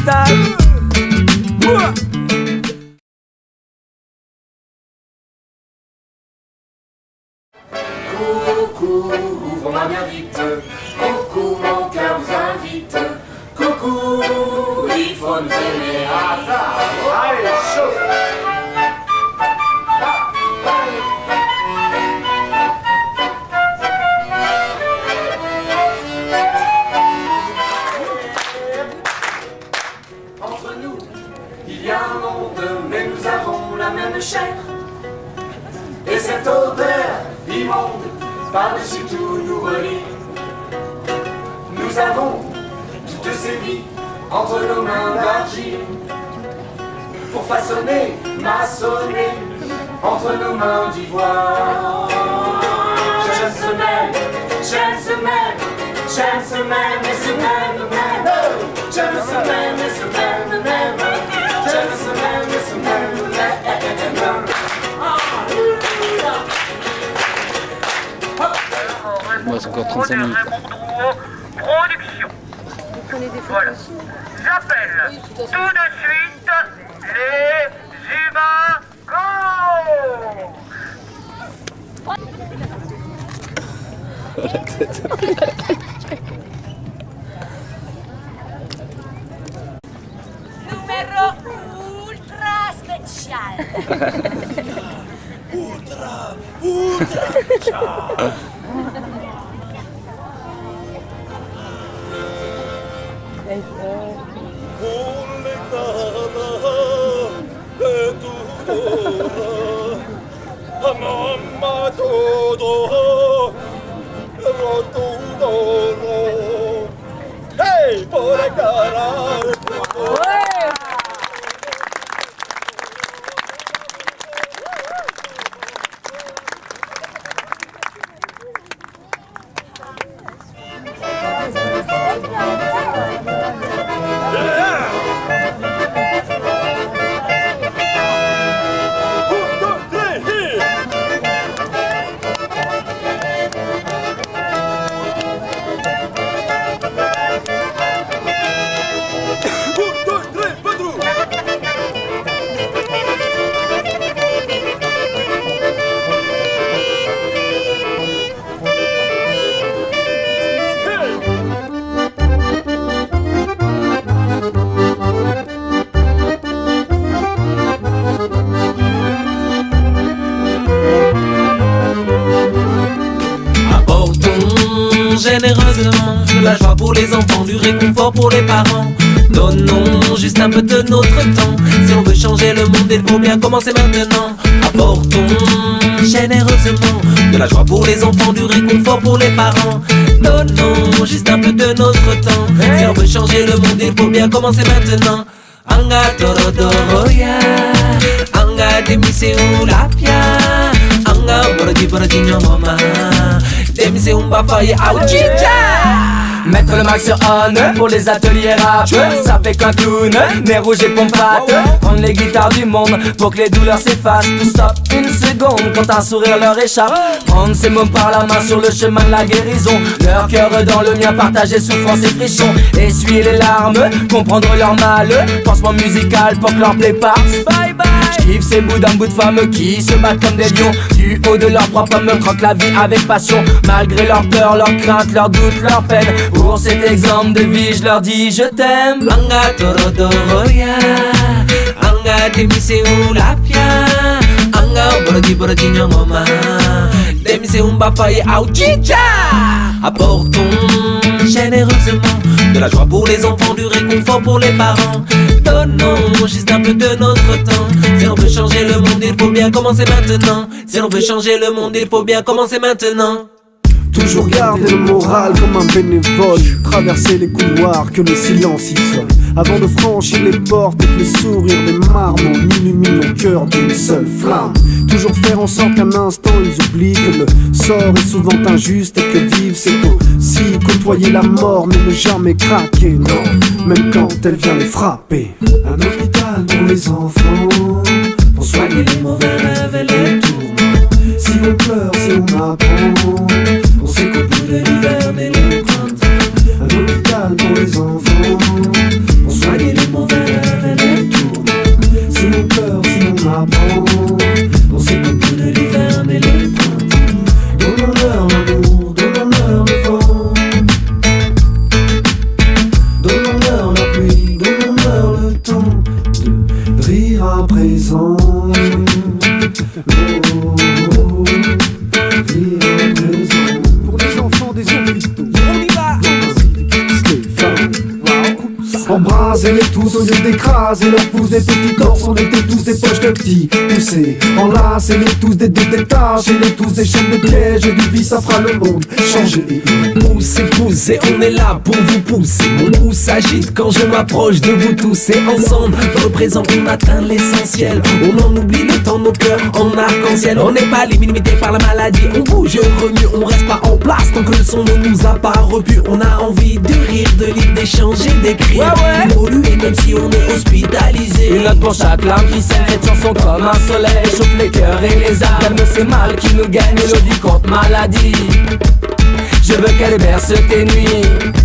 l'hôpital. Coucou, ouvre-moi bien vite. Coucou, mon cœur vous invite. Coucou, il faut nous aimer à ça. Allez, chauffe. Entre nous, il y a un monde, mais nous avons la même chair. Et cette odeur immonde, par-dessus tout nous relie. Nous avons toutes ces vies entre nos mains d'argile, pour façonner, maçonner entre nos mains d'ivoire. J'aime ce même, j'aime ce même, j'aime ce même et ce même. J'aime ce même et ce même. J'aime ce même et ce même. Moi, c'est encore 35 minutes. Production. Voilà. J'appelle tout de suite les humains Numero ultra special. Ultra special. Hey, por la cara. Généreusement, de la joie pour les enfants, du réconfort pour les parents. Donnons juste un peu de notre temps. Si on veut changer le monde, il faut bien commencer maintenant. Apportons généreusement de la joie pour les enfants, du réconfort pour les parents. Donnons juste un peu de notre temps. Si on veut changer le monde, il faut bien commencer maintenant. Anga torodoroya, anga demise ulapia, anga borodi nyomoma, demise umbafaye auchicha. Mettre le max sur on pour les ateliers rap. Ça fait qu'un clown, nez rouge et pompe fat. Prendre les guitares du monde pour que les douleurs s'effacent. Tout stop une seconde quand un sourire leur échappe. Prendre ces mômes par la main sur le chemin de la guérison. Leur cœur dans le mien, partager souffrance et frissons. Essuyer les larmes, comprendre leur mal. Pansement musical pour que leur plaie parte. Bye bye. J'kiffe ces bouts d'un bout de femmes qui se battent comme des lions. Du haut de leur propre me croquent la vie avec passion. Malgré leur peur, leur crainte, leur doute, leur peine. Pour cet exemple de vie, je leur dis je t'aime. Anga torodoroya, anga demise ulapia, anga borodi nyomoma, demise umbafaye auchicha. Apportons généreusement de la joie pour les enfants, du réconfort pour les parents. Donnons juste un peu de notre temps. Si on veut changer le monde, il faut bien commencer maintenant. Si on veut changer le monde, il faut bien commencer maintenant. Toujours garder le moral comme un bénévole. Traverser les couloirs que le silence isole. Avant de franchir les portes et que les sourires des marmots illuminent mon cœur d'une seule flamme. Toujours faire en sorte qu'un instant ils oublient que le sort est souvent injuste et que vivre c'est aussi côtoyer la mort mais ne jamais craquer. Non, même quand elle vient les frapper. Un hôpital pour les enfants, pour soigner les mauvais rêves et les tourments. Si on pleure, si on apprend, on sait qu'au bout de l'hiver naît le printemps. Un hôpital pour les enfants, pour soigner les mauvais nous d'écraser leurs pouces, des petits torses. On était tous des poches de petits poussés, enlacés, les tous des détachés, les tous des chaînes de pièges et du vice, ça fera le monde changer. Poussez, on est là pour vous pousser. Mon pouce s'agite quand je m'approche de vous tous. Et ensemble, dans le présent, on atteint l'essentiel. On en oublie le temps, nos cœurs en arc-en-ciel. On n'est pas limité par la maladie. On bouge, remue, on reste pas en place tant que le son ne nous a pas repu. On a envie de rire, de lire, d'échanger, d'écrire, d'évoluer même si on est hospitalisé. Une note pour chaque larme qui saigne, cette chanson comme un soleil chauffe les cœurs et les âmes. Calme ces mal qui nous gagnent, mélodie contre maladie. Je veux qu'elle berce tes nuits.